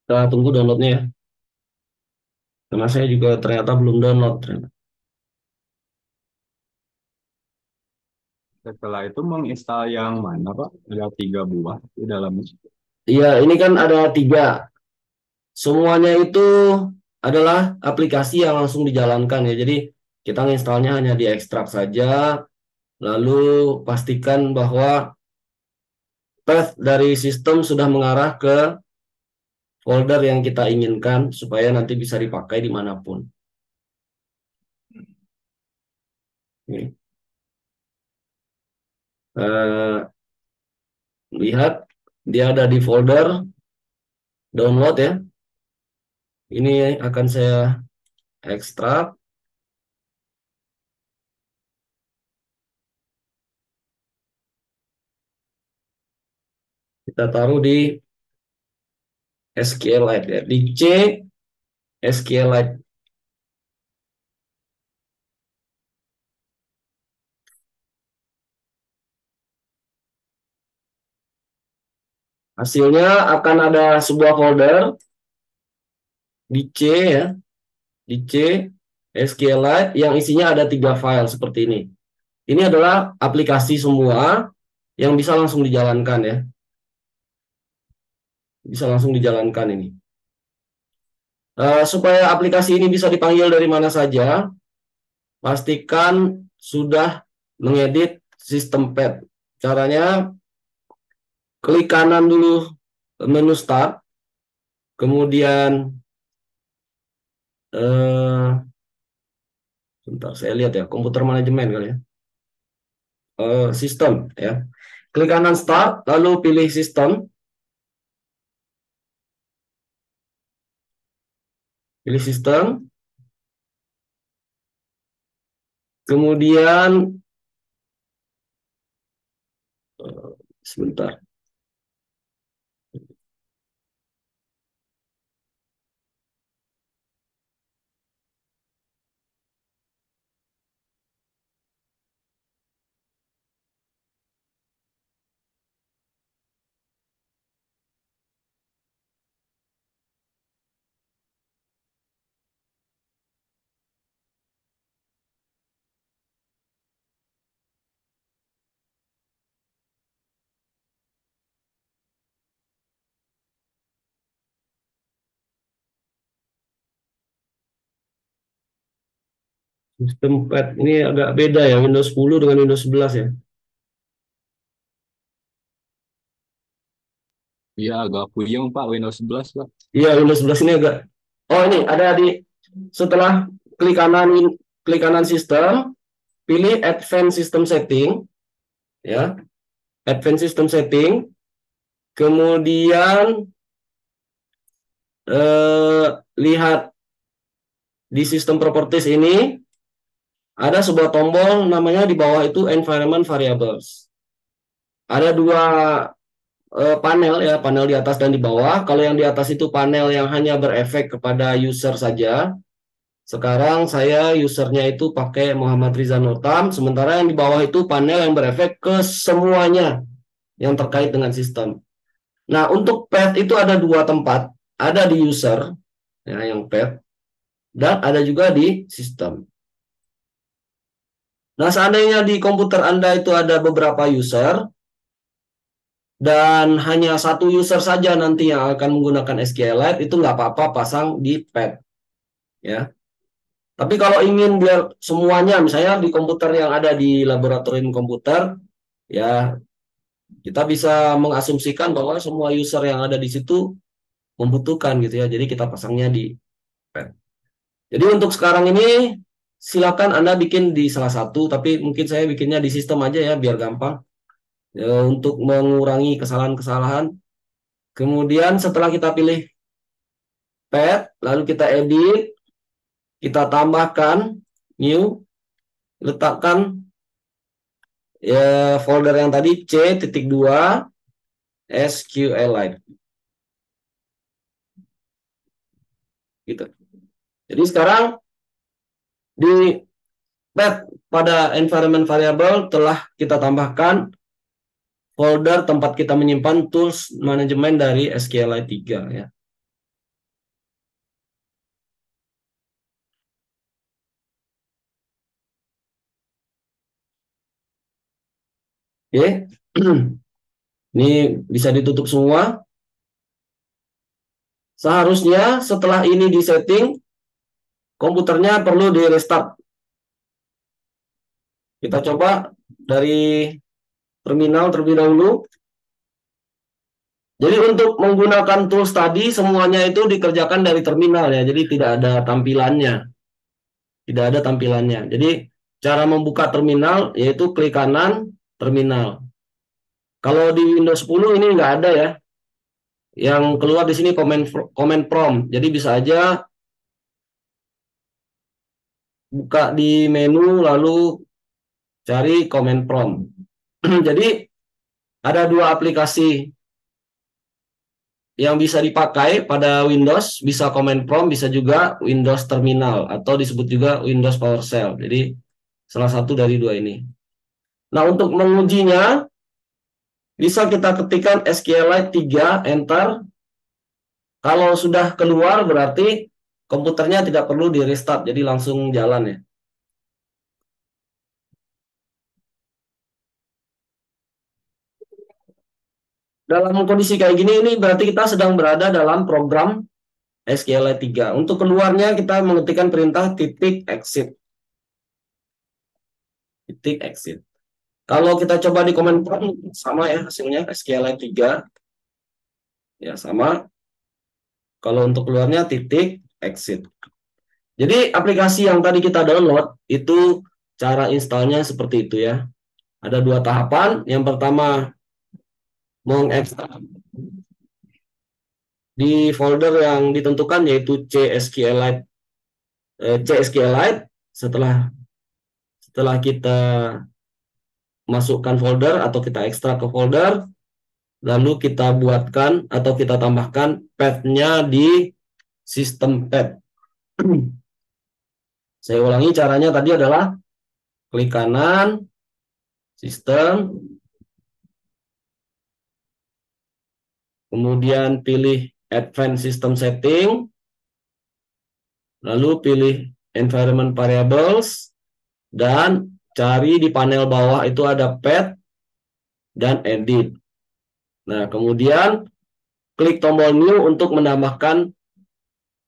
Kita tunggu downloadnya ya. Karena saya juga ternyata belum download. Ternyata. Setelah itu menginstal yang mana, Pak? Ada 3 buah di dalamnya. Iya, ini kan ada tiga. Semuanya itu adalah aplikasi yang langsung dijalankan ya. Jadi kita installnya hanya di ekstrak saja. Lalu pastikan bahwa path dari sistem sudah mengarah ke folder yang kita inginkan supaya nanti bisa dipakai dimanapun. Ini. Eh, Lihat, dia ada di folder download ya. Ini akan saya ekstrak. Kita taruh di SQLite ya. Di C SQLite. Hasilnya akan ada sebuah folder di C ya. Di C SQLite yang isinya ada 3 file seperti ini. Ini adalah aplikasi semua yang bisa langsung dijalankan ya. Bisa langsung dijalankan ini. Supaya aplikasi ini bisa dipanggil dari mana saja, pastikan sudah mengedit sistem pad. Caranya klik kanan dulu menu start, kemudian bentar saya lihat ya komputer manajemen kali ya. Sistem ya. Klik kanan start, lalu pilih sistem, pilih sistem, kemudian sebentar. Sistem pad ini agak beda ya Windows 10 dengan Windows 11 ya. Iya, agak puyeng, Pak, Windows 11, Pak. Iya, Windows 11 ini agak. Oh, ini ada di setelah klik kanan klik kanan sistem, pilih Advanced System Setting ya. Advanced System Setting, kemudian lihat di sistem properties ini ada sebuah tombol namanya di bawah itu Environment Variables. Ada dua panel ya, panel di atas dan di bawah. Kalau yang di atas itu panel yang hanya berefek kepada user saja. Sekarang saya usernya itu pakai Muhammad Riza Notam, sementara yang di bawah itu panel yang berefek ke semuanya yang terkait dengan sistem. Nah, untuk path itu ada dua tempat, ada di user, ya, yang path, dan ada juga di sistem. Nah, seandainya di komputer Anda itu ada beberapa user, dan hanya satu user saja nanti yang akan menggunakan SQLite, itu nggak apa-apa pasang di path. Ya. Tapi kalau ingin biar semuanya, misalnya di komputer yang ada di laboratorium komputer, ya kita bisa mengasumsikan bahwa semua user yang ada di situ membutuhkan gitu ya. Jadi kita pasangnya di pad. Jadi untuk sekarang ini silakan Anda bikin di salah satu, tapi mungkin saya bikinnya di sistem aja ya biar gampang ya, untuk mengurangi kesalahan-kesalahan. Kemudian setelah kita pilih pad, lalu kita edit, kita tambahkan new, letakkan ya folder yang tadi C.2 SQLite gitu. Jadi sekarang di pad pada environment variable telah kita tambahkan folder tempat kita menyimpan tools manajemen dari SQLite 3 ya. Oke. Ini bisa ditutup semua. Seharusnya setelah ini disetting, komputernya perlu di restart. Kita coba dari terminal terlebih dahulu. Jadi untuk menggunakan tools tadi semuanya itu dikerjakan dari terminal ya. Jadi tidak ada tampilannya. Tidak ada tampilannya. Jadi cara membuka terminal yaitu klik kanan terminal. Kalau di Windows 10 ini nggak ada ya. Yang keluar di sini command prompt. Jadi bisa aja buka di menu lalu cari command prompt. Jadi ada dua aplikasi yang bisa dipakai pada Windows, bisa command prompt, bisa juga Windows Terminal atau disebut juga Windows PowerShell. Jadi salah satu dari dua ini. Nah, untuk mengujinya bisa kita ketikkan SQLite 3 enter. Kalau sudah keluar berarti komputernya tidak perlu di restart, jadi langsung jalan ya. Dalam kondisi kayak gini ini berarti kita sedang berada dalam program SQLite 3. Untuk keluarnya kita mengetikkan perintah titik exit. Titik exit. Kalau kita coba di command prompt sama ya hasilnya SQLite 3. Ya sama. Kalau untuk keluarnya titik exit. Jadi aplikasi yang tadi kita download itu cara installnya seperti itu ya. Ada dua tahapan. Yang pertama mengekstrak di folder yang ditentukan yaitu CSQLite. CSQLite setelah kita masukkan folder atau kita ekstrak ke folder, lalu kita buatkan atau kita tambahkan path-nya di sistem path. Saya ulangi caranya tadi adalah klik kanan, sistem, kemudian pilih Advanced System Setting, lalu pilih Environment Variables, dan cari di panel bawah itu ada Path dan Edit. Nah, kemudian klik tombol New untuk menambahkan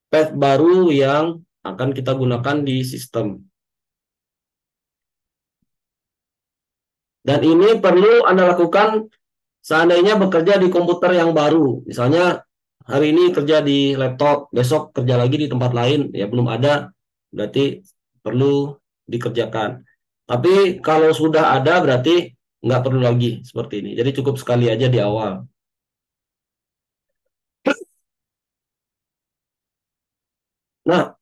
path baru yang akan kita gunakan di sistem. Dan ini perlu Anda lakukan seandainya bekerja di komputer yang baru. Misalnya hari ini kerja di laptop, besok kerja lagi di tempat lain, ya belum ada, berarti perlu dikerjakan. Tapi kalau sudah ada berarti nggak perlu lagi seperti ini. Jadi cukup sekali aja di awal. Nah,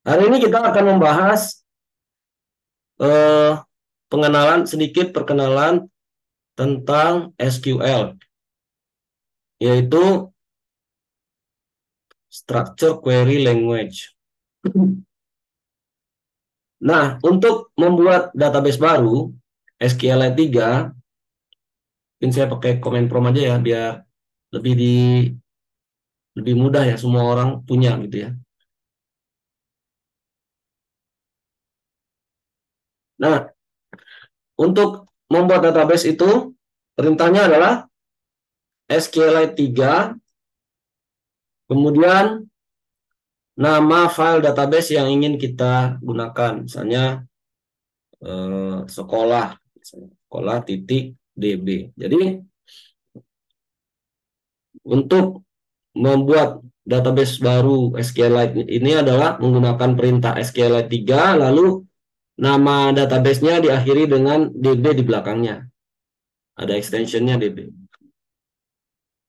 hari ini kita akan membahas sedikit perkenalan tentang SQL, yaitu Structure Query Language. Nah, untuk membuat database baru, SQLite 3, mungkin saya pakai command prompt aja ya, biar lebih lebih mudah ya, semua orang punya gitu ya. Nah, untuk membuat database itu, perintahnya adalah SQLite 3, kemudian nama file database yang ingin kita gunakan, misalnya sekolah titik db. Jadi untuk membuat database baru SQLite ini adalah menggunakan perintah SQLite 3, lalu nama database-nya diakhiri dengan db di belakangnya. Ada extension-nya db.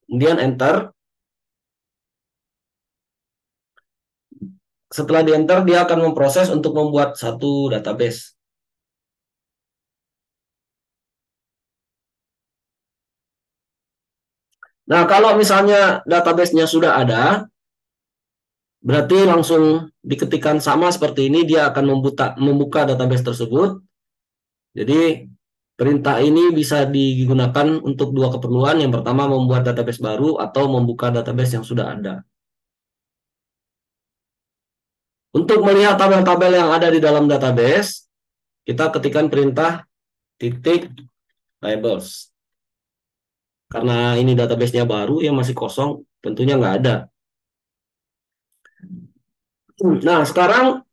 Kemudian enter. Setelah di enter, dia akan memproses untuk membuat satu database. Nah, kalau misalnya database-nya sudah ada, berarti langsung diketikkan sama seperti ini, dia akan membuka database tersebut. Jadi, perintah ini bisa digunakan untuk dua keperluan. Yang pertama, membuat database baru atau membuka database yang sudah ada. Untuk melihat tabel-tabel yang ada di dalam database, kita ketikkan perintah titik labels. Karena ini database-nya baru, ya masih kosong, tentunya nggak ada. Nah, sekarang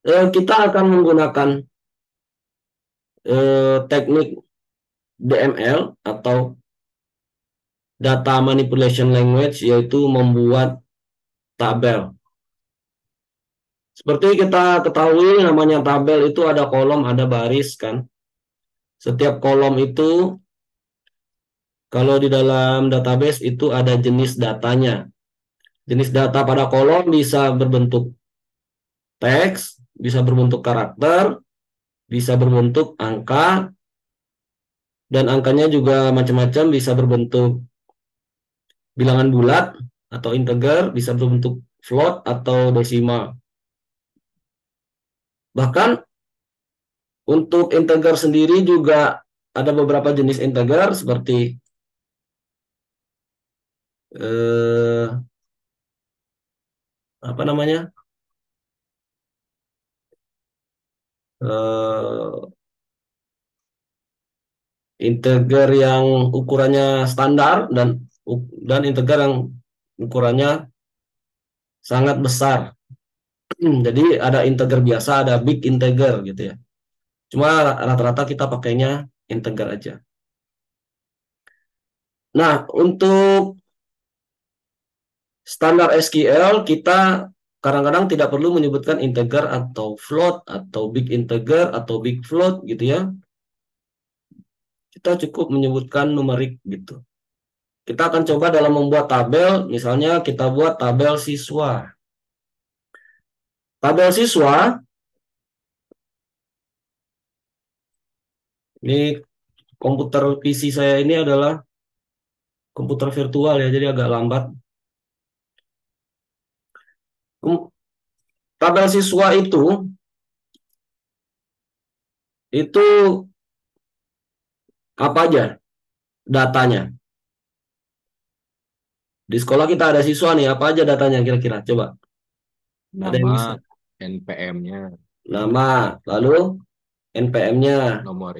kita akan menggunakan teknik DML atau Data Manipulation Language, yaitu membuat tabel. Seperti kita ketahui, namanya tabel itu ada kolom, ada baris, kan. Setiap kolom itu, kalau di dalam database itu ada jenis datanya. Jenis data pada kolom bisa berbentuk teks, bisa berbentuk karakter, bisa berbentuk angka, dan angkanya juga macam-macam, bisa berbentuk bilangan bulat atau integer, bisa berbentuk float atau desimal. Bahkan untuk integer sendiri juga ada beberapa jenis integer seperti apa namanya, eh, integer yang ukurannya standar dan integer yang ukurannya sangat besar. Jadi ada integer biasa, ada big integer gitu ya. Cuma rata-rata kita pakainya integer aja. Nah, untuk standar SQL kita kadang-kadang tidak perlu menyebutkan integer atau float atau big integer atau big float gitu ya. Kita cukup menyebutkan numerik gitu. Kita akan coba dalam membuat tabel, misalnya kita buat tabel siswa. Tabel siswa, ini komputer PC saya ini adalah komputer virtual ya, jadi agak lambat. Tabel siswa itu apa aja datanya? Di sekolah kita ada siswa nih, apa aja datanya kira-kira? Coba, ada yang Nama, bisa? NPM-nya, Nama, lalu NPM-nya, nomor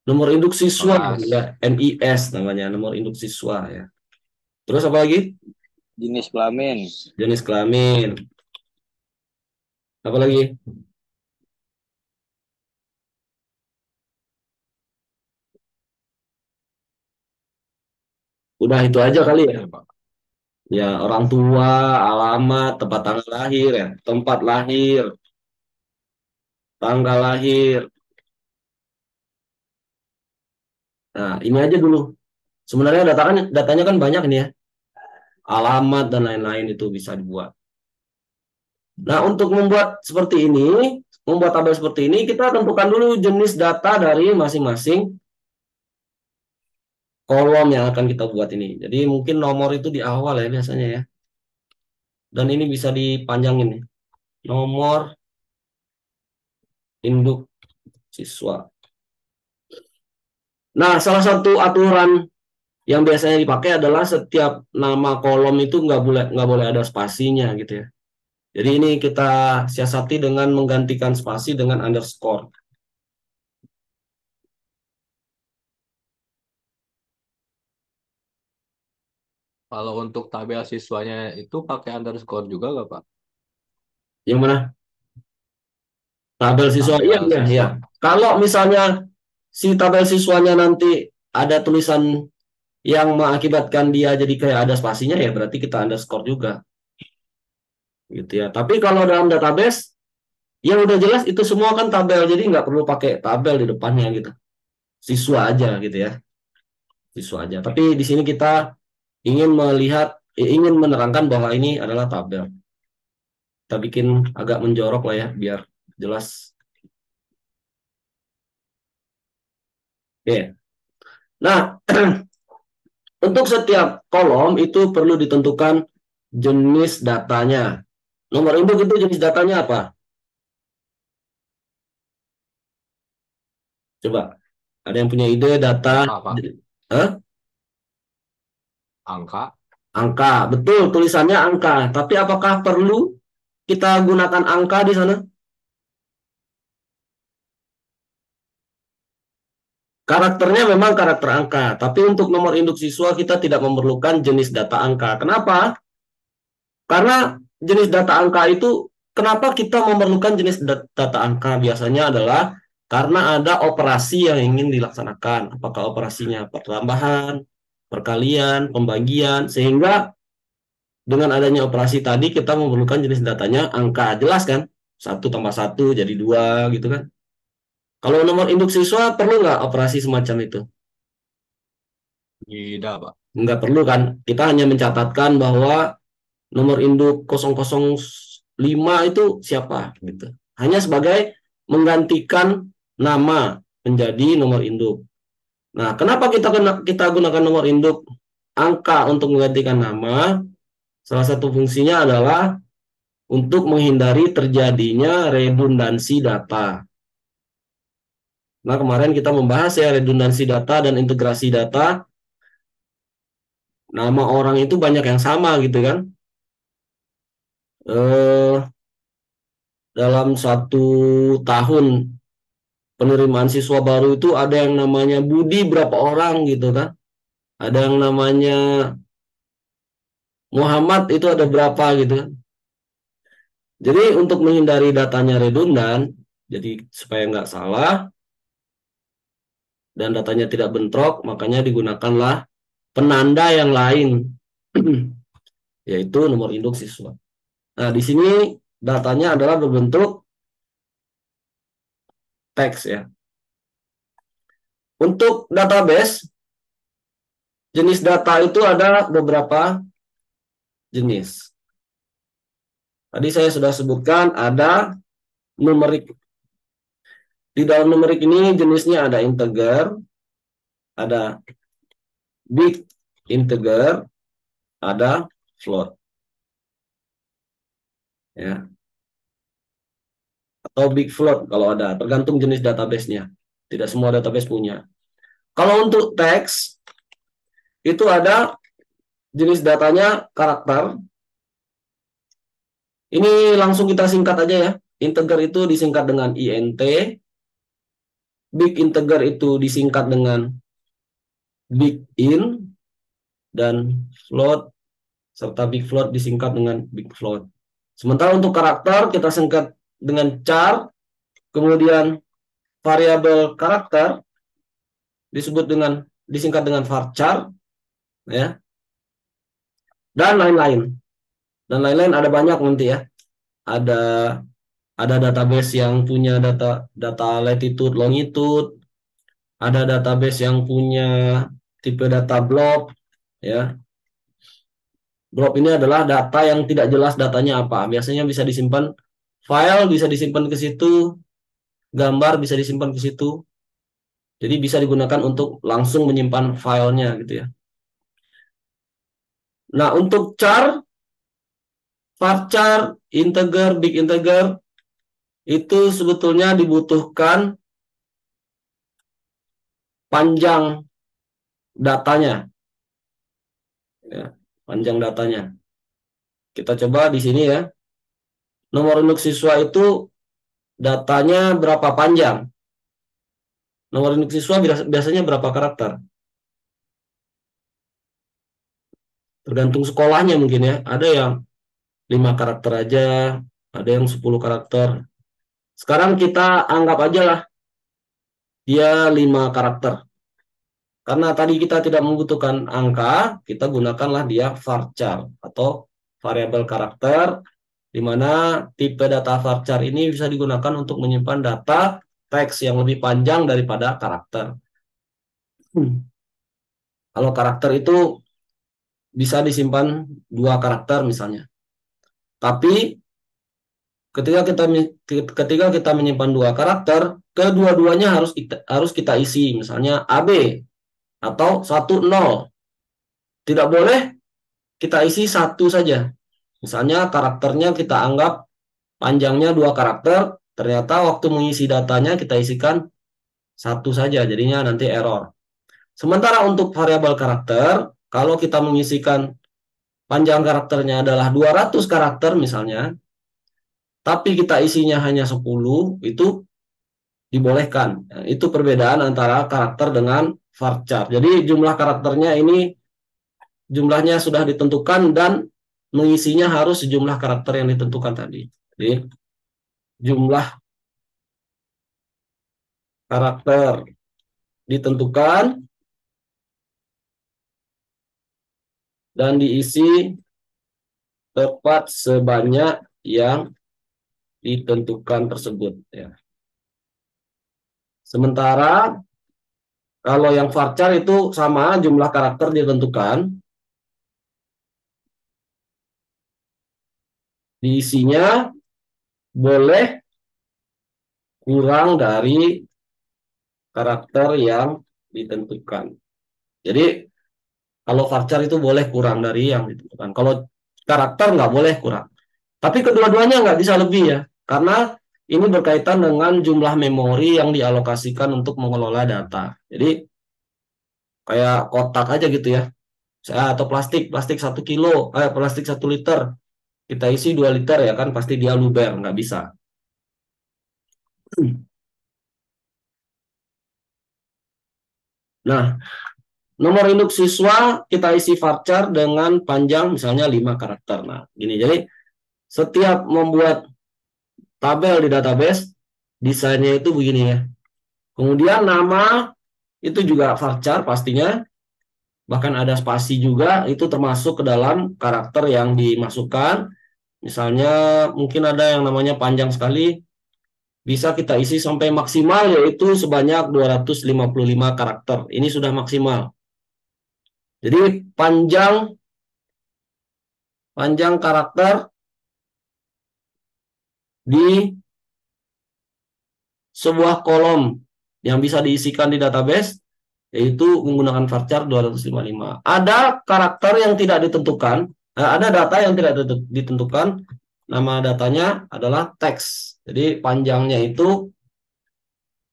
nomor induk siswa, ya, kelas, NIS namanya, nomor induk siswa ya. Terus apa lagi? Jenis kelamin. Jenis kelamin. Apa lagi? Udah itu aja kali ya. agama, Pak. Ya, orang tua, alamat, tempat tanggal lahir ya, tempat lahir, tanggal lahir. Nah, ini aja dulu. Sebenarnya datanya kan banyak nih ya. Alamat dan lain-lain itu bisa dibuat. Nah, untuk membuat tabel seperti ini, kita tentukan dulu jenis data dari masing-masing kolom yang akan kita buat ini. Jadi mungkin nomor itu di awal ya biasanya ya. Dan ini bisa dipanjangin nih. Nomor induk siswa. Nah, salah satu aturan yang biasanya dipakai adalah setiap nama kolom itu nggak boleh ada spasinya gitu ya. Jadi ini kita siasati dengan menggantikan spasi dengan underscore. Kalau untuk tabel siswanya itu pakai underscore juga nggak, Pak? Yang mana? Tabel siswa. Iya, Tabel iya, iya. siswa. Kalau misalnya si tabel siswanya nanti ada tulisan yang mengakibatkan dia jadi kayak ada spasinya, ya berarti kita underscore juga. Gitu ya. Tapi kalau dalam database, ya udah jelas itu semua kan tabel, jadi nggak perlu pakai tabel di depannya gitu. Siswa aja gitu ya. Siswa aja. Tapi di sini kita ingin menerangkan bahwa ini adalah tabel. Kita bikin agak menjorok lah ya, biar jelas. Oke. Nah, untuk setiap kolom itu perlu ditentukan jenis datanya. Nomor induk itu jenis datanya apa? Coba, ada yang punya ide data? Angka, Pak. Hah? Angka. Angka, betul tulisannya angka. Tapi apakah perlu kita gunakan angka di sana? Karakternya memang karakter angka, tapi untuk nomor induk siswa kita tidak memerlukan jenis data angka. Kenapa? Karena jenis data angka itu, kenapa kita memerlukan jenis data angka? Biasanya adalah karena ada operasi yang ingin dilaksanakan. Apakah operasinya pertambahan, perkalian, pembagian, sehingga dengan adanya operasi tadi kita memerlukan jenis datanya angka. Jelas kan? 1 tambah 1 jadi 2 gitu kan. Kalau nomor induk siswa perlu nggak operasi semacam itu? Tidak, Pak. Nggak perlu kan? Kita hanya mencatatkan bahwa nomor induk 005 itu siapa gitu. Hanya sebagai menggantikan nama menjadi nomor induk. Nah, kenapa kita gunakan nomor induk angka untuk menggantikan nama? Salah satu fungsinya adalah untuk menghindari terjadinya redundansi data. Nah, kemarin kita membahas ya redundansi data dan integrasi data. Nama orang itu banyak yang sama gitu kan. Dalam 1 tahun penerimaan siswa baru itu ada yang namanya Budi berapa orang gitu kan. Ada yang namanya Muhammad itu ada berapa gitu kan. Jadi untuk menghindari datanya redundan, jadi supaya nggak salah dan datanya tidak bentrok, makanya digunakanlah penanda yang lain, yaitu nomor induk siswa. Nah, di sini datanya adalah berbentuk teks ya. Untuk database, jenis data itu ada beberapa jenis. Tadi saya sudah sebutkan ada numerik. Di dalam numerik ini jenisnya ada integer, ada big integer, ada float. Ya. Atau big float kalau ada, tergantung jenis database-nya. Tidak semua database punya. Kalau untuk teks, itu ada jenis datanya karakter. Ini langsung kita singkat aja ya. Integer itu disingkat dengan int. Big integer itu disingkat dengan big in. Dan float serta big float disingkat dengan big float. Sementara untuk karakter kita singkat dengan char. Kemudian variabel karakter disingkat dengan varchar ya. Dan lain-lain. Dan lain-lain ada banyak nanti ya. Ada database yang punya data latitude, longitude, ada database yang punya tipe data blob ya. Blob ini adalah data yang tidak jelas datanya apa. Biasanya bisa disimpan file, bisa disimpan ke situ, gambar bisa disimpan ke situ. Jadi bisa digunakan untuk langsung menyimpan filenya gitu ya. Nah, untuk char, varchar, integer, big integer itu sebetulnya dibutuhkan panjang datanya. Ya, panjang datanya. Kita coba di sini ya. Nomor induk siswa itu datanya berapa panjang? Nomor induk siswa biasanya berapa karakter? Tergantung sekolahnya mungkin ya. Ada yang 5 karakter aja, ada yang 10 karakter. Sekarang kita anggap aja lah dia 5 karakter. Karena tadi kita tidak membutuhkan angka, kita gunakanlah dia varchar atau variabel karakter, di mana tipe data varchar ini bisa digunakan untuk menyimpan data teks yang lebih panjang daripada karakter. Kalau karakter itu bisa disimpan 2 karakter misalnya. Tapi ketika kita menyimpan 2 karakter, kedua-duanya harus kita isi, misalnya AB atau 10. Tidak boleh kita isi 1 saja. Misalnya karakternya kita anggap panjangnya 2 karakter, ternyata waktu mengisi datanya kita isikan 1 saja, jadinya nanti error. Sementara untuk variabel karakter, kalau kita mengisikan panjang karakternya adalah 200 karakter misalnya, tapi kita isinya hanya 10, itu dibolehkan. Nah, itu perbedaan antara karakter dengan varchar. Jadi jumlah karakternya ini jumlahnya sudah ditentukan dan mengisinya harus sejumlah karakter yang ditentukan tadi. Jadi jumlah karakter ditentukan dan diisi tepat sebanyak yang ditentukan tersebut. Ya. Sementara kalau yang varchar itu sama jumlah karakter ditentukan, diisinya boleh kurang dari karakter yang ditentukan. Jadi kalau varchar itu boleh kurang dari yang ditentukan. Kalau karakter nggak boleh kurang. Tapi kedua-duanya nggak bisa lebih ya, karena ini berkaitan dengan jumlah memori yang dialokasikan untuk mengelola data. Jadi kayak kotak aja gitu ya, atau plastik 1 kilo, plastik 1 liter, kita isi 2 liter ya kan, pasti dia luber, nggak bisa. Nah, nomor induk siswa kita isi varchar dengan panjang misalnya 5 karakter. Nah, gini, jadi setiap membuat tabel di database, desainnya itu begini ya. Kemudian nama itu juga varchar pastinya, bahkan ada spasi juga, itu termasuk ke dalam karakter yang dimasukkan. Misalnya mungkin ada yang namanya panjang sekali, bisa kita isi sampai maksimal yaitu sebanyak 255 karakter. Ini sudah maksimal. Jadi panjang karakter di sebuah kolom yang bisa diisikan di database yaitu menggunakan varchar 255. Ada karakter yang tidak ditentukan, ada data yang tidak ditentukan, nama datanya adalah teks. Jadi panjangnya itu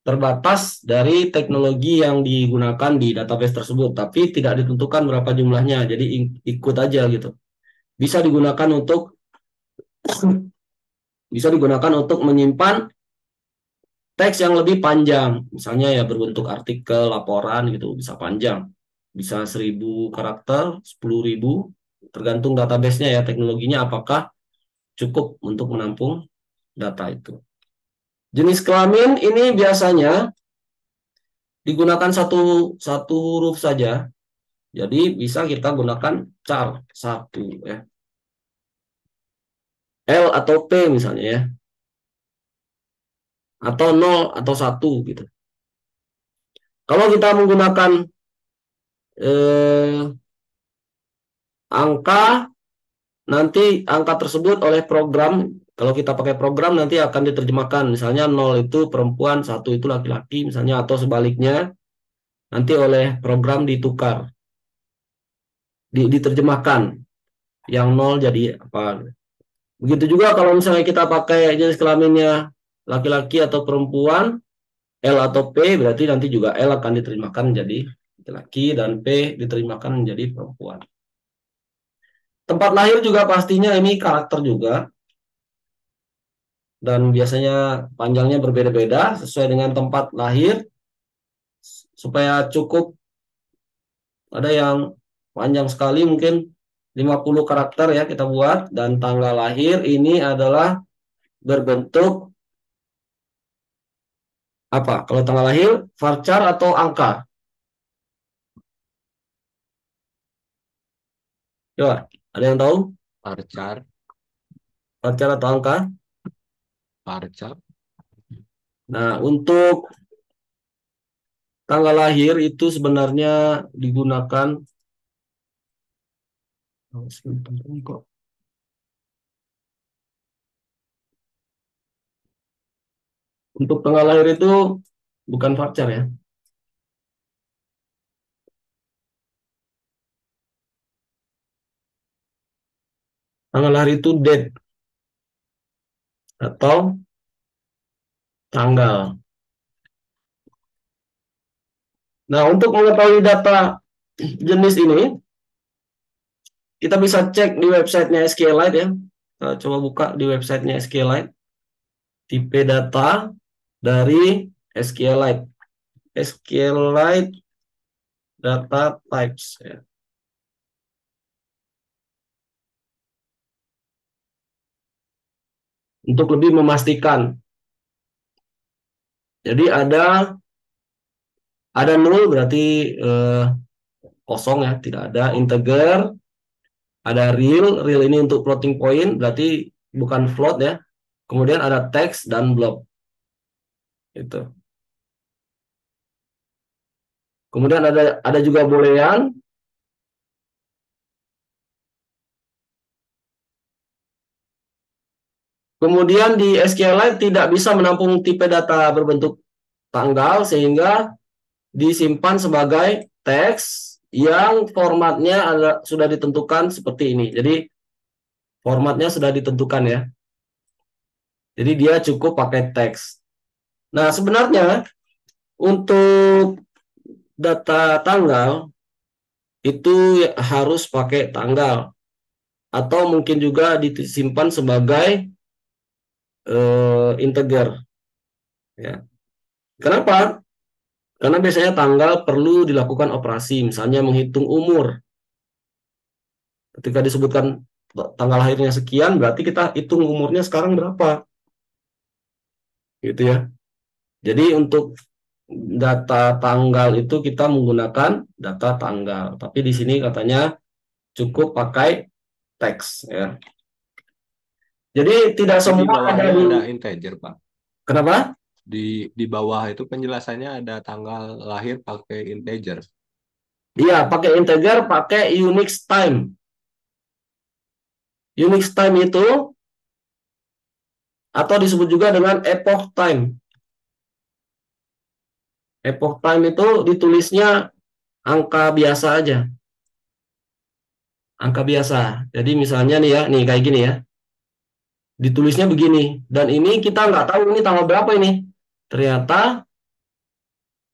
terbatas dari teknologi yang digunakan di database tersebut, tapi tidak ditentukan berapa jumlahnya, jadi ikut aja gitu. Bisa digunakan untuk menyimpan teks yang lebih panjang, misalnya ya berbentuk artikel, laporan gitu, bisa panjang, bisa 1.000 karakter, 10.000, tergantung database-nya ya, teknologinya apakah cukup untuk menampung data itu. Jenis kelamin ini biasanya digunakan satu huruf saja, jadi bisa kita gunakan char 1 ya, L atau P misalnya ya, atau 0 atau 1 gitu. Kalau kita menggunakan angka, nanti angka tersebut oleh program, kalau kita pakai program nanti akan diterjemahkan, misalnya 0 itu perempuan, 1 itu laki-laki misalnya, atau sebaliknya, nanti oleh program ditukar, diterjemahkan, yang 0 jadi apa. Begitu juga kalau misalnya kita pakai jenis kelaminnya laki-laki atau perempuan, L atau P, berarti nanti juga L akan diterjemahkan menjadi laki-laki dan P diterjemahkan menjadi perempuan. Tempat lahir juga pastinya ini karakter juga, dan biasanya panjangnya berbeda-beda sesuai dengan tempat lahir, supaya cukup. Ada yang panjang sekali, mungkin 50 karakter ya kita buat, dan tanggal lahir ini adalah berbentuk apa? Kalau tanggal lahir, varchar atau angka? Coba, ada yang tahu? Varchar, Varchar atau angka? varchar, Nah, untuk tanggal lahir itu sebenarnya digunakan, untuk tanggal lahir itu bukan varchar ya. Tanggal lahir itu date atau tanggal. Nah, untuk mengetahui data jenis ini, kita bisa cek di websitenya SQLite ya. Kita coba buka di websitenya SQLite. Tipe data dari SQLite. SQLite data types ya. Untuk lebih memastikan. Jadi ada null berarti kosong ya, tidak ada. Integer, ada real ini untuk floating point berarti bukan float ya. Kemudian ada text dan blob. Itu. Kemudian ada juga boolean. Kemudian di SQLite tidak bisa menampung tipe data berbentuk tanggal sehingga disimpan sebagai teks yang formatnya sudah ditentukan seperti ini. Jadi formatnya sudah ditentukan ya. Jadi dia cukup pakai teks. Nah, sebenarnya untuk data tanggal itu harus pakai tanggal atau mungkin juga disimpan sebagai integer ya. Kenapa? Karena biasanya tanggal perlu dilakukan operasi, misalnya menghitung umur. Ketika disebutkan tanggal lahirnya sekian, berarti kita hitung umurnya sekarang berapa. Gitu ya. Jadi untuk data tanggal itu kita menggunakan data tanggal. Tapi di sini katanya cukup pakai teks ya. Jadi tidak Tapi di semua ada bawahnya di ada integer, Pak. Kenapa? Di bawah itu penjelasannya ada tanggal lahir pakai integer. Iya, pakai integer, pakai Unix time. Unix time itu atau disebut juga dengan epoch time. Epoch time itu ditulisnya angka biasa aja. Angka biasa. Jadi misalnya nih ya, nih kayak gini ya. Ditulisnya begini. Dan ini kita nggak tahu ini tanggal berapa ini. Ternyata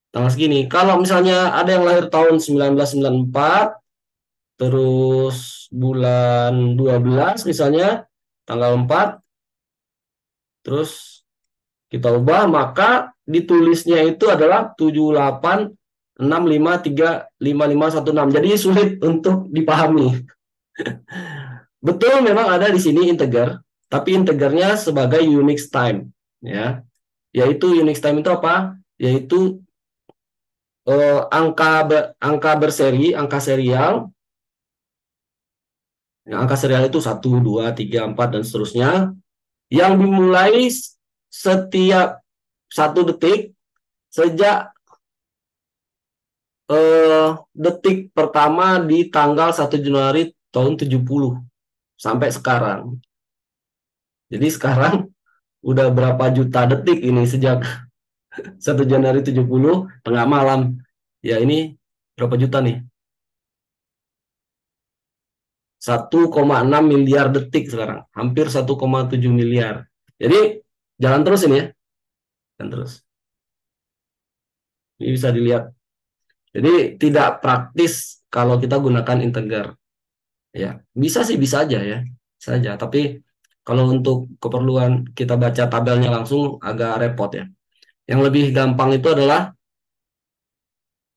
tanggal segini. Kalau misalnya ada yang lahir tahun 1994, terus bulan 12 misalnya, tanggal 4, terus kita ubah, maka ditulisnya itu adalah 7865355516. Jadi sulit untuk dipahami. Betul memang ada di sini integer, tapi integernya sebagai Unix time ya. Yaitu Unix time itu apa? Yaitu angka berseri, angka serial. Yang angka serial itu 1, 2, 3, 4 dan seterusnya yang dimulai setiap 1 detik sejak detik pertama di tanggal 1 Januari tahun 70 sampai sekarang. Jadi sekarang udah berapa juta detik ini sejak 1 Januari 70 tengah malam. Ya ini berapa juta nih? 1,6 miliar detik sekarang. Hampir 1,7 miliar. Jadi jalan terus ini ya. Jalan terus. Ini bisa dilihat. Jadi tidak praktis kalau kita gunakan integer. Ya, bisa sih bisa aja ya. Saja, tapi kalau untuk keperluan kita baca tabelnya langsung agak repot ya. Yang lebih gampang itu adalah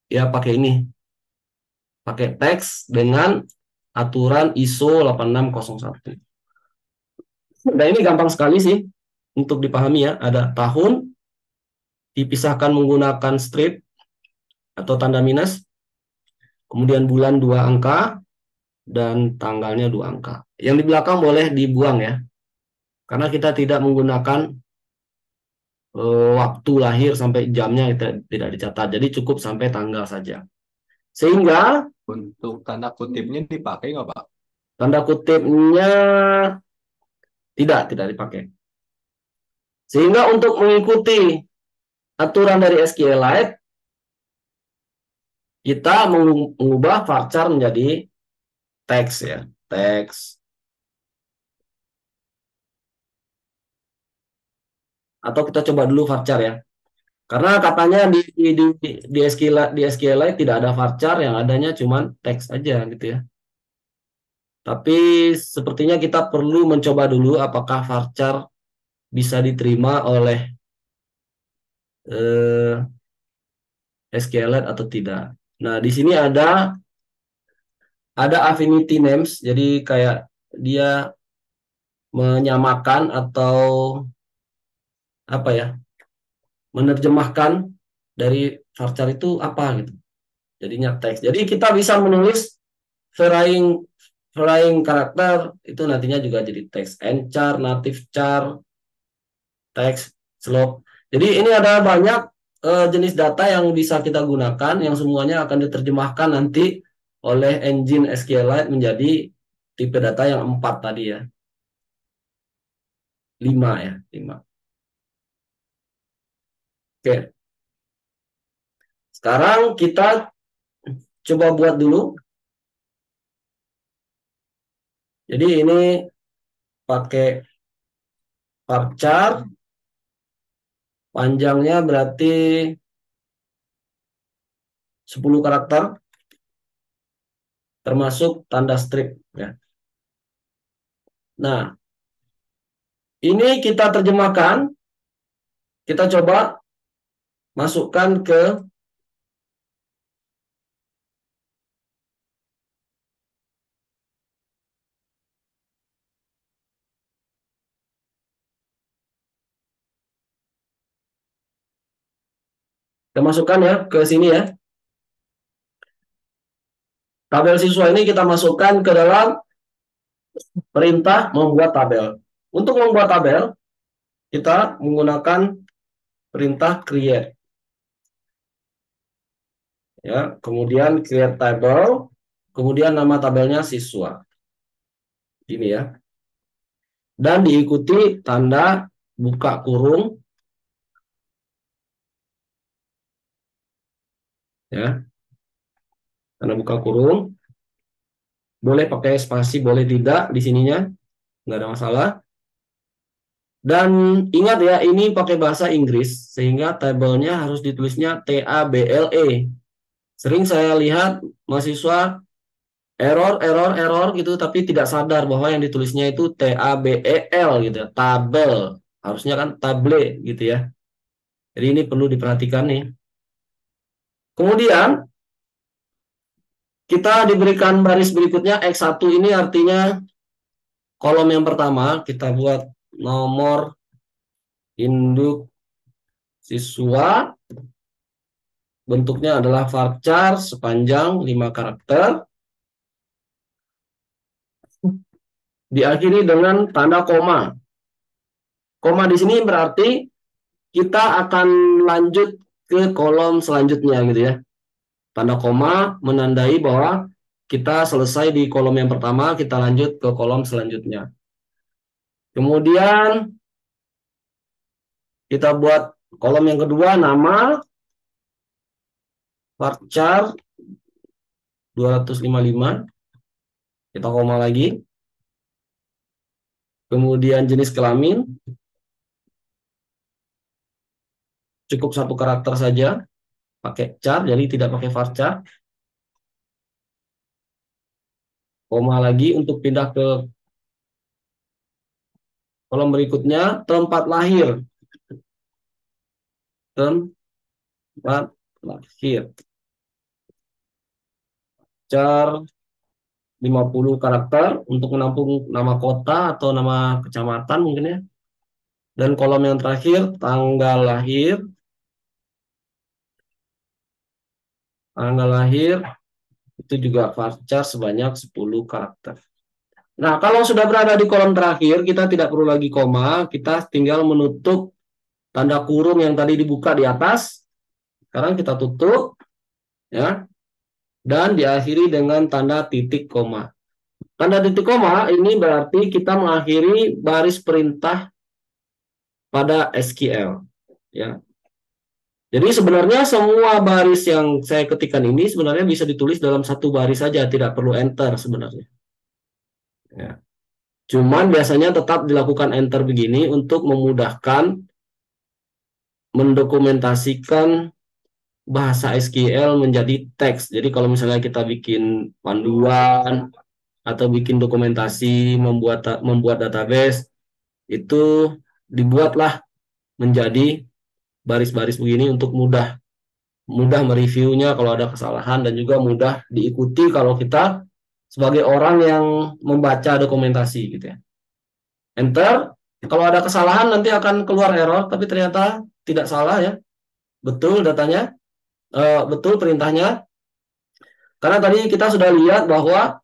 ya pakai ini. Pakai teks dengan aturan ISO 8601. Nah, ini gampang sekali sih untuk dipahami ya. Ada tahun dipisahkan menggunakan strip atau tanda minus. Kemudian bulan 2 angka dan tanggalnya 2 angka. Yang di belakang boleh dibuang ya. Karena kita tidak menggunakan waktu lahir sampai jamnya tidak dicatat. Jadi cukup sampai tanggal saja. Sehingga Untuk tanda kutipnya dipakai nggak, Pak? tanda kutipnya tidak dipakai. Sehingga untuk mengikuti aturan dari SQLite, kita mengubah varchar menjadi teks ya. Teks. Atau kita coba dulu varchar ya. Karena katanya di SQLite tidak ada varchar, yang adanya cuma teks aja gitu ya. Tapi sepertinya kita perlu mencoba dulu apakah varchar bisa diterima oleh eh, SQLite atau tidak. Nah, di sini ada affinity names, jadi kayak dia menyamakan atau apa ya, menerjemahkan dari varchar itu apa gitu. Jadinya teks. Jadi kita bisa menulis varying varying karakter itu nantinya juga jadi teks. Nchar, native char, teks, slope. Jadi ini ada banyak jenis data yang bisa kita gunakan yang semuanya akan diterjemahkan nanti oleh engine SQLite menjadi tipe data yang 4 tadi ya. 5 ya, 5. Oke. Sekarang kita coba buat dulu. Jadi ini pakai varchar, panjangnya berarti 10 karakter, termasuk tanda strip ya. Nah, ini kita terjemahkan, kita coba masukkan ke kita masukkan ya ke sini ya. Tabel siswa ini kita masukkan ke dalam perintah membuat tabel. Untuk membuat tabel, kita menggunakan perintah create. Ya, kemudian create table, kemudian nama tabelnya siswa. Ini ya. Dan diikuti tanda buka kurung. Ya, tanda buka kurung. Boleh pakai spasi, boleh tidak di sininya. Nggak ada masalah. Dan ingat ya, ini pakai bahasa Inggris, sehingga tabelnya harus ditulisnya TABLE. Sering saya lihat mahasiswa error gitu, tapi tidak sadar bahwa yang ditulisnya itu TABEL gitu ya, tabel. Harusnya kan table gitu ya. Jadi ini perlu diperhatikan nih. Kemudian, kita diberikan baris berikutnya, X1 ini artinya kolom yang pertama, kita buat nomor induk siswa, bentuknya adalah varchar sepanjang 5 karakter, diakhiri dengan tanda koma. Koma di sini berarti kita akan lanjut ke kolom selanjutnya gitu ya. Tanda koma menandai bahwa kita selesai di kolom yang pertama, kita lanjut ke kolom selanjutnya. Kemudian kita buat kolom yang kedua, nama varchar 255, kita koma lagi. Kemudian jenis kelamin, cukup 1 karakter saja, pakai char, jadi tidak pakai varchar. Koma lagi untuk pindah ke kolom berikutnya, tempat lahir. Tempat lahir. Char 50 karakter untuk menampung nama kota atau nama kecamatan mungkin ya. Dan kolom yang terakhir, tanggal lahir. Tanggal lahir itu juga varchar sebanyak 10 karakter. Nah, kalau sudah berada di kolom terakhir, kita tidak perlu lagi koma, kita tinggal menutup tanda kurung yang tadi dibuka di atas. Sekarang kita tutup, ya, dan diakhiri dengan tanda titik koma. Tanda titik koma ini berarti kita mengakhiri baris perintah pada SQL, ya. Jadi sebenarnya semua baris yang saya ketikkan ini sebenarnya bisa ditulis dalam satu baris saja, tidak perlu enter sebenarnya. Ya. Cuman biasanya tetap dilakukan enter begini untuk memudahkan mendokumentasikan bahasa SQL menjadi teks. Jadi kalau misalnya kita bikin panduan atau bikin dokumentasi, membuat database, itu dibuatlah menjadi baris-baris begini untuk mudah mereviewnya kalau ada kesalahan, dan juga mudah diikuti kalau kita sebagai orang yang membaca dokumentasi gitu ya. Enter. Kalau ada kesalahan nanti akan keluar error, tapi ternyata tidak salah ya. Betul datanya, betul perintahnya. Karena tadi kita sudah lihat bahwa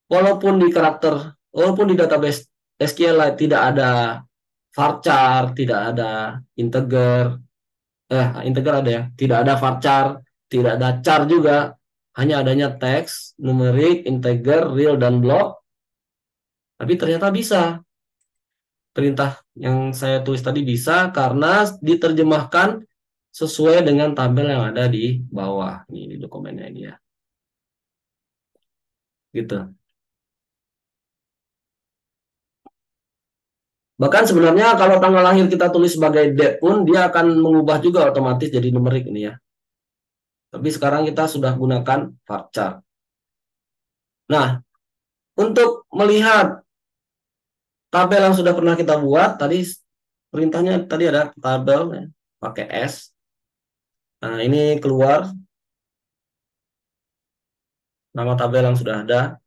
walaupun di database SQLite tidak ada varchar, tidak ada integer, integer ada ya, tidak ada varchar, tidak ada char juga, hanya adanya teks, numerik, integer, real, dan block. Tapi ternyata bisa. Perintah yang saya tulis tadi bisa karena diterjemahkan sesuai dengan tabel yang ada di bawah. Ini di dokumennya ini ya. Gitu. Bahkan sebenarnya kalau tanggal lahir kita tulis sebagai date pun, dia akan mengubah juga otomatis jadi numerik ini ya. Tapi sekarang kita sudah gunakan varchar. Nah, untuk melihat tabel yang sudah pernah kita buat, tadi perintahnya tadi ada tabel ya, pakai S. Nah, ini keluar nama tabel yang sudah ada.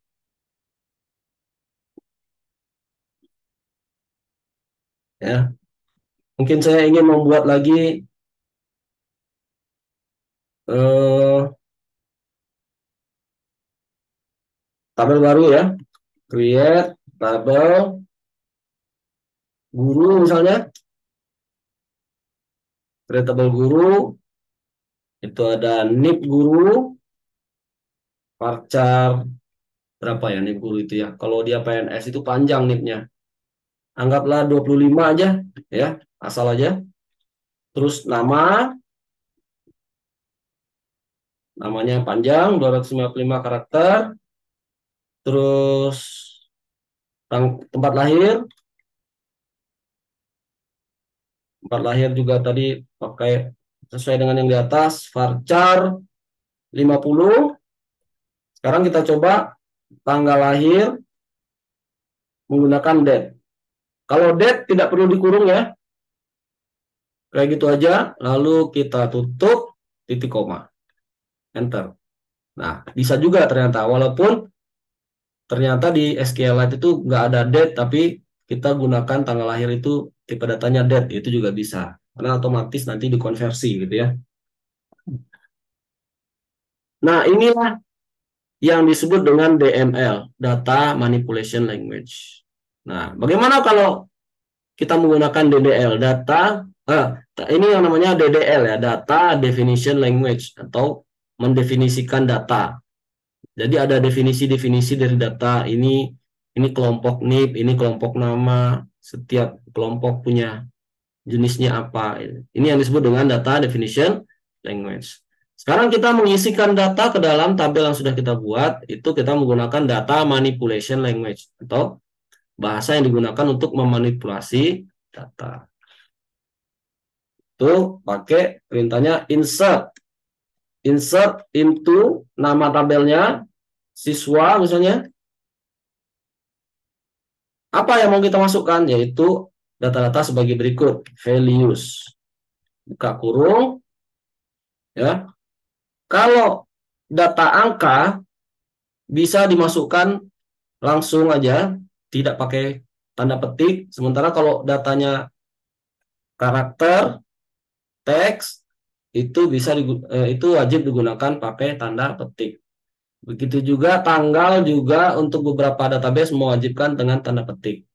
Ya. Mungkin saya ingin membuat lagi tabel baru ya. Create tabel guru misalnya. Create tabel guru. Itu ada NIP guru. Varchar berapa ya NIP guru itu ya. Kalau dia PNS itu panjang NIP-nya. Anggaplah 25 aja ya, asal aja. Terus namanya panjang 255 karakter. Terus tempat lahir juga tadi pakai sesuai dengan yang di atas, varchar 50. Sekarang kita coba tanggal lahir menggunakan date. Kalau date tidak perlu dikurung ya. Kayak gitu aja, lalu kita tutup titik koma. Enter. Nah, bisa juga ternyata, walaupun ternyata di SQLite itu nggak ada date, tapi kita gunakan tanggal lahir itu tipe datanya date, itu juga bisa. Karena otomatis nanti dikonversi gitu ya. Nah, inilah yang disebut dengan DML, Data Manipulation Language. Nah, bagaimana kalau kita menggunakan DDL, ini yang namanya DDL ya, Data Definition Language, atau mendefinisikan data. Jadi ada definisi-definisi dari data, ini kelompok NIP, ini kelompok nama, setiap kelompok punya jenisnya apa. Ini yang disebut dengan Data Definition Language. Sekarang kita mengisikan data ke dalam tabel yang sudah kita buat, itu kita menggunakan Data Manipulation Language, atau bahasa yang digunakan untuk memanipulasi data. Itu pakai perintahnya insert. Insert into nama tabelnya, siswa misalnya. Apa yang mau kita masukkan? Yaitu data-data sebagai berikut. Values. Buka kurung. Ya. Kalau data angka bisa dimasukkan langsung aja, tidak pakai tanda petik. Sementara kalau datanya karakter, teks, itu wajib digunakan pakai tanda petik. Begitu juga tanggal juga untuk beberapa database mewajibkan dengan tanda petik.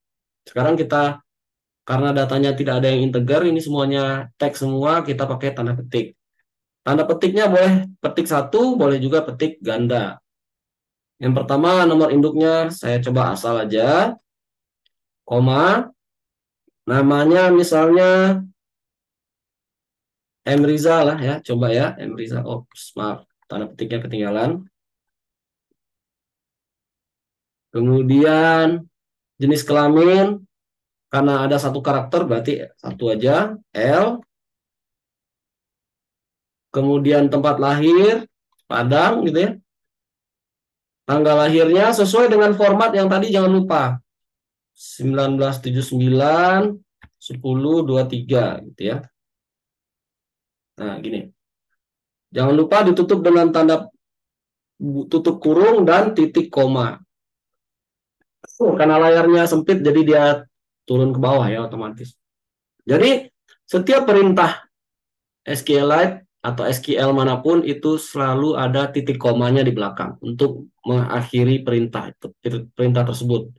Sekarang kita, karena datanya tidak ada yang integer, ini semuanya teks semua, kita pakai tanda petik. Tanda petiknya boleh petik 1, boleh juga petik ganda. Yang pertama nomor induknya saya coba asal aja, koma, namanya misalnya M. Riza lah ya, coba ya, M. Riza. Oh, maaf, tanda petiknya ketinggalan. Kemudian jenis kelamin, karena ada satu karakter berarti satu aja, L. Kemudian tempat lahir, Padang gitu ya. Tanggal lahirnya sesuai dengan format yang tadi, jangan lupa. 1979, 10, 23 gitu ya. Nah, gini. Jangan lupa ditutup dengan tanda tutup kurung dan titik koma. Karena layarnya sempit, jadi dia turun ke bawah ya otomatis. Jadi, setiap perintah SQLite atau SQL manapun itu selalu ada titik komanya di belakang untuk mengakhiri perintah tersebut.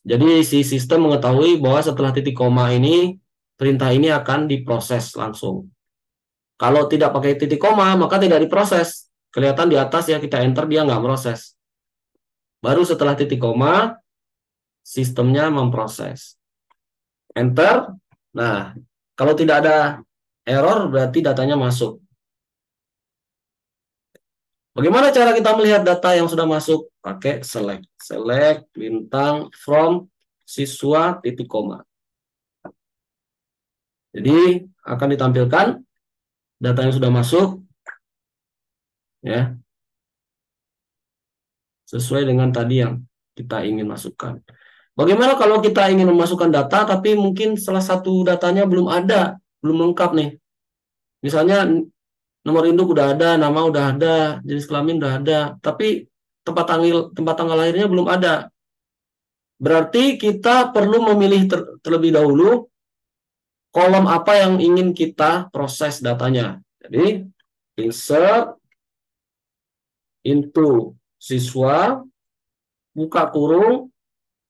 Jadi si sistem mengetahui bahwa setelah titik koma ini perintah ini akan diproses langsung. Kalau tidak pakai titik koma maka tidak diproses. Kelihatan di atas ya, kita enter dia nggak proses. Baru setelah titik koma sistemnya memproses. Enter. Nah, kalau tidak ada error berarti datanya masuk. Bagaimana cara kita melihat data yang sudah masuk? Pakai select. Select bintang from siswa titik koma. Jadi akan ditampilkan data yang sudah masuk ya, sesuai dengan tadi yang kita ingin masukkan. Bagaimana kalau kita ingin memasukkan data tapi mungkin salah satu datanya belum ada, belum lengkap nih. Misalnya nomor induk udah ada, nama udah ada, jenis kelamin udah ada, tapi tempat tanggal lahirnya belum ada. Berarti kita perlu memilih terlebih dahulu kolom apa yang ingin kita proses datanya. Jadi insert into siswa, buka kurung,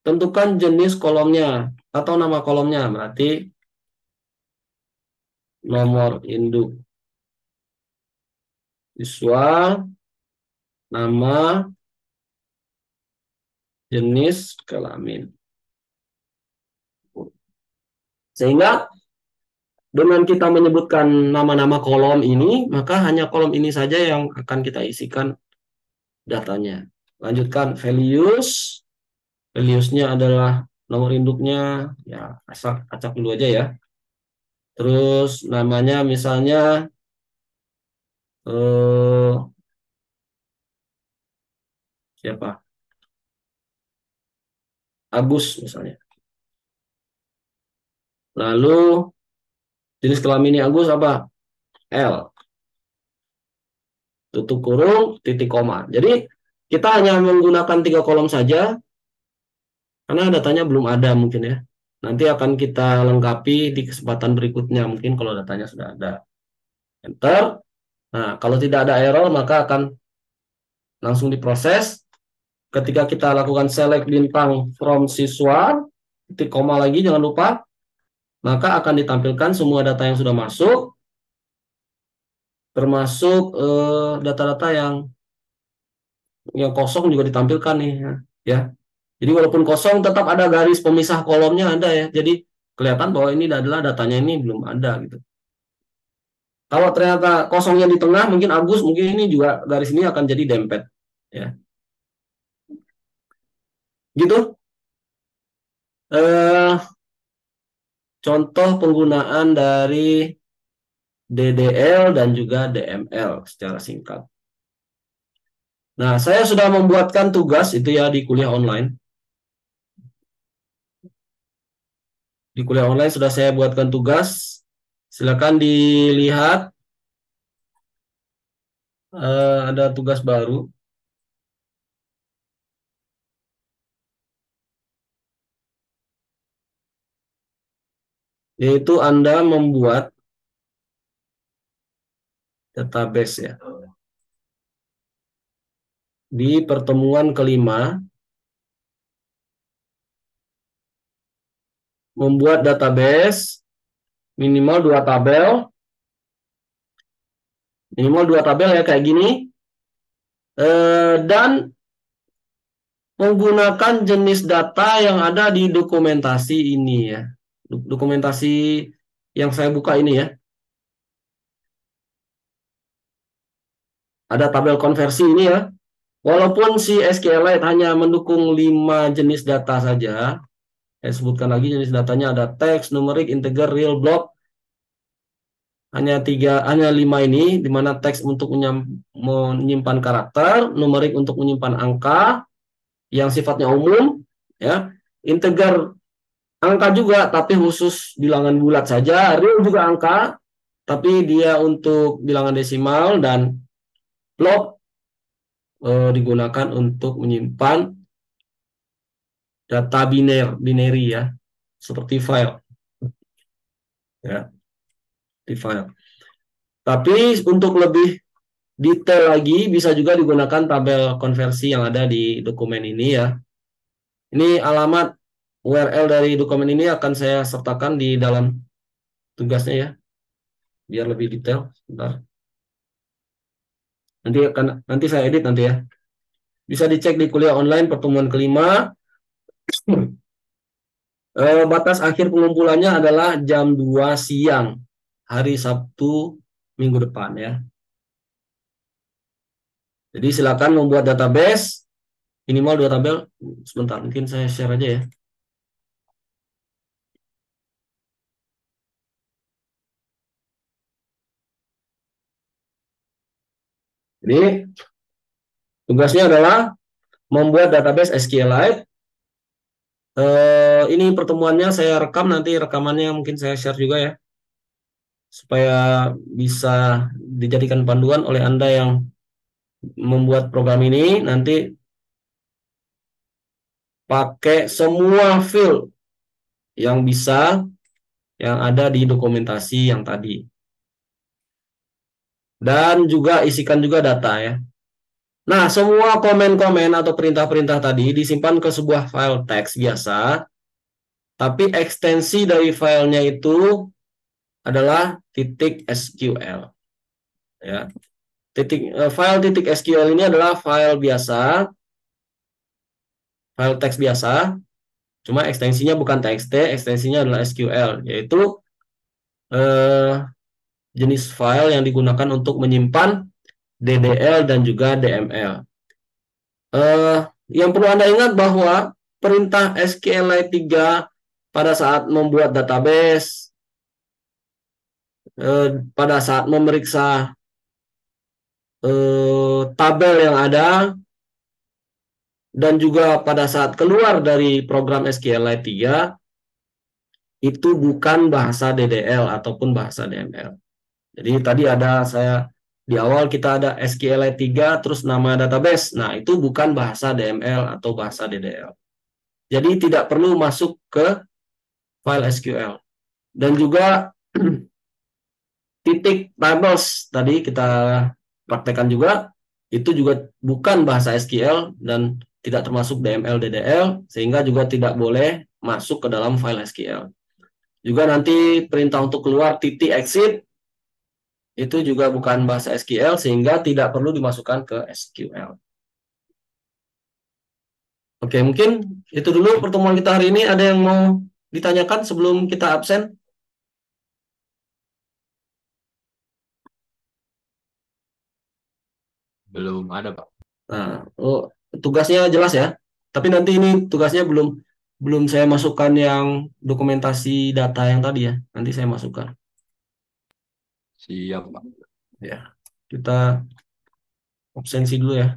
tentukan jenis kolomnya atau nama kolomnya, berarti nomor induk siswa, nama, jenis kelamin. Sehingga dengan kita menyebutkan nama-nama kolom ini, maka hanya kolom ini saja yang akan kita isikan datanya. Lanjutkan values. Values-nya adalah nomor induknya, ya acak dulu aja ya. Terus namanya misalnya siapa? Agus misalnya. Lalu jenis kelaminnya Agus apa? L. Tutup kurung, titik koma. Jadi kita hanya menggunakan 3 kolom saja karena datanya belum ada mungkin ya. Nanti akan kita lengkapi di kesempatan berikutnya mungkin kalau datanya sudah ada. Enter. Nah, kalau tidak ada error maka akan langsung diproses. Ketika kita lakukan select bintang from siswa, titik koma lagi jangan lupa, maka akan ditampilkan semua data yang sudah masuk, termasuk data-data yang kosong juga ditampilkan nih ya. Jadi walaupun kosong tetap ada garis pemisah kolomnya ada ya. Jadi kelihatan bahwa ini adalah datanya ini belum ada gitu. Kalau ternyata kosongnya di tengah mungkin Agus, mungkin ini juga garis ini akan jadi dempet ya. Gitu. Contoh penggunaan dari DDL dan juga DML secara singkat. Nah, saya sudah membuatkan tugas itu ya di kuliah online. Di kuliah online sudah saya buatkan tugas. Silakan dilihat. Ada tugas baru. Yaitu Anda membuat database ya. Di pertemuan kelima, membuat database minimal 2 tabel. Minimal 2 tabel ya kayak gini. Dan menggunakan jenis data yang ada di dokumentasi ini ya. Dokumentasi yang saya buka ini ya. Ada tabel konversi ini ya. Walaupun si SQLite hanya mendukung 5 jenis data saja, saya sebutkan lagi jenis datanya ada teks, numerik, integer, real, block. Hanya 5 ini, di mana teks untuk menyimpan karakter, numerik untuk menyimpan angka yang sifatnya umum, ya. Integer angka juga, tapi khusus bilangan bulat saja. Real juga angka, tapi dia untuk bilangan desimal dan float digunakan untuk menyimpan data binary ya, seperti file ya, di file. Tapi untuk lebih detail lagi bisa juga digunakan tabel konversi yang ada di dokumen ini ya. Ini alamat URL dari dokumen ini akan saya sertakan di dalam tugasnya ya, biar lebih detail. Bentar. Nanti saya edit nanti ya. Bisa dicek di kuliah online pertemuan kelima. Batas akhir pengumpulannya adalah jam 2 siang hari Sabtu minggu depan ya. Jadi silakan membuat database minimal 2 tabel. Sebentar, mungkin saya share aja ya. Jadi tugasnya adalah membuat database SQLite. Ini pertemuannya saya rekam, nanti rekamannya mungkin saya share juga ya, supaya bisa dijadikan panduan oleh Anda yang membuat program ini. Nanti pakai semua field yang bisa, yang ada di dokumentasi yang tadi. Dan juga isikan juga data ya. Nah, semua komen-komen atau perintah-perintah tadi disimpan ke sebuah file teks biasa, tapi ekstensi dari filenya itu adalah titik .sql. Ya. File titik .sql ini adalah file biasa, file teks biasa, cuma ekstensinya bukan txt, ekstensinya adalah SQL, yaitu eh, jenis file yang digunakan untuk menyimpan DDL dan juga DML. Eh, yang perlu Anda ingat bahwa perintah SQLite 3 pada saat membuat database, pada saat memeriksa tabel yang ada, dan juga pada saat keluar dari program SQLite 3, itu bukan bahasa DDL ataupun bahasa DML. Jadi tadi saya di awal kita ada SQLite 3 terus nama database. Nah, itu bukan bahasa DML atau bahasa DDL. Jadi tidak perlu masuk ke file SQL. Dan juga titik tables tadi kita praktekkan juga, itu juga bukan bahasa SQL dan tidak termasuk DML DDL, sehingga juga tidak boleh masuk ke dalam file SQL. Juga nanti perintah untuk keluar titik exit itu juga bukan bahasa SQL, sehingga tidak perlu dimasukkan ke SQL. Oke, mungkin itu dulu pertemuan kita hari ini. Ada yang mau ditanyakan sebelum kita absen? Belum ada, Pak. Nah, tugasnya jelas ya. Tapi nanti ini tugasnya belum belum saya masukkan yang dokumentasi data yang tadi ya. Nanti saya masukkan. Siap, Pak. Ya, kita absensi dulu ya.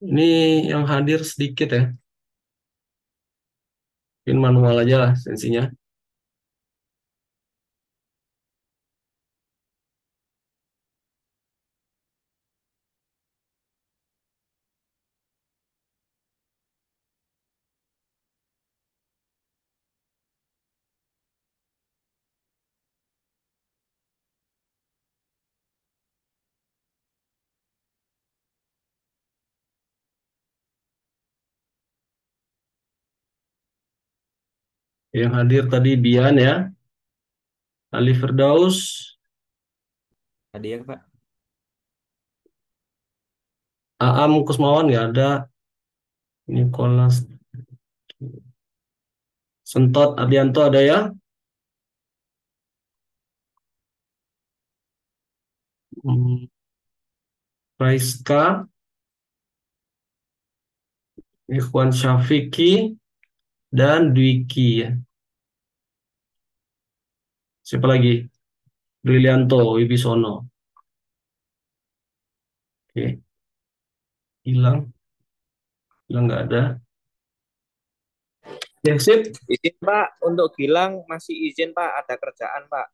Ini yang hadir sedikit ya. Mungkin manual aja lah absensinya. Yang hadir tadi Bian ya, Ali Firdaus, Tadi ya, Pak. Aam Kusmawan nggak ada, Nicholas Sentot Adianto ada ya, Raiska, Ikhwan Syafiki, dan Dwiki ya. Siapa lagi? Brilianto Wibisono. Oke, hilang nggak ada. Ya, sip. Izin Pak, untuk Gilang masih izin Pak, ada kerjaan Pak.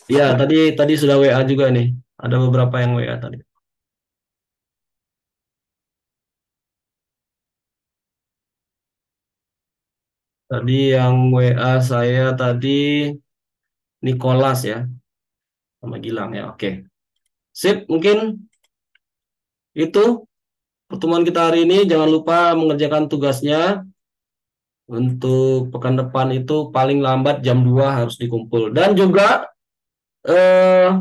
Ya, tadi sudah WA juga nih. Ada beberapa yang WA tadi. Tadi yang WA saya tadi Nicholas ya, sama Gilang ya. Oke. Sip, mungkin itu pertemuan kita hari ini. Jangan lupa mengerjakan tugasnya. Untuk pekan depan itu paling lambat jam 2 harus dikumpul. Dan juga eh,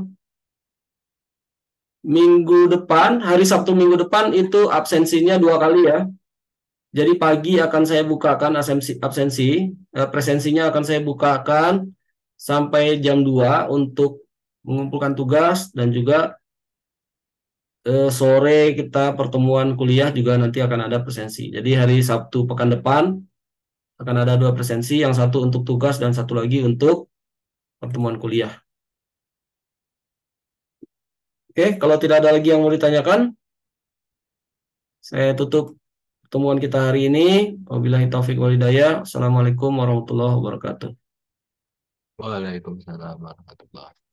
minggu depan, hari Sabtu minggu depan itu absensinya 2 kali ya. Jadi pagi akan saya bukakan presensinya akan saya bukakan sampai jam 2 untuk mengumpulkan tugas dan juga sore kita pertemuan kuliah juga nanti akan ada presensi. Jadi hari Sabtu pekan depan akan ada 2 presensi, yang satu untuk tugas dan satu lagi untuk pertemuan kuliah. Oke, kalau tidak ada lagi yang mau ditanyakan, saya tutup pertemuan kita hari ini. Wabillahi taufik wal hidayah. Assalamualaikum warahmatullahi wabarakatuh. Waalaikumsalam warahmatullahi wabarakatuh.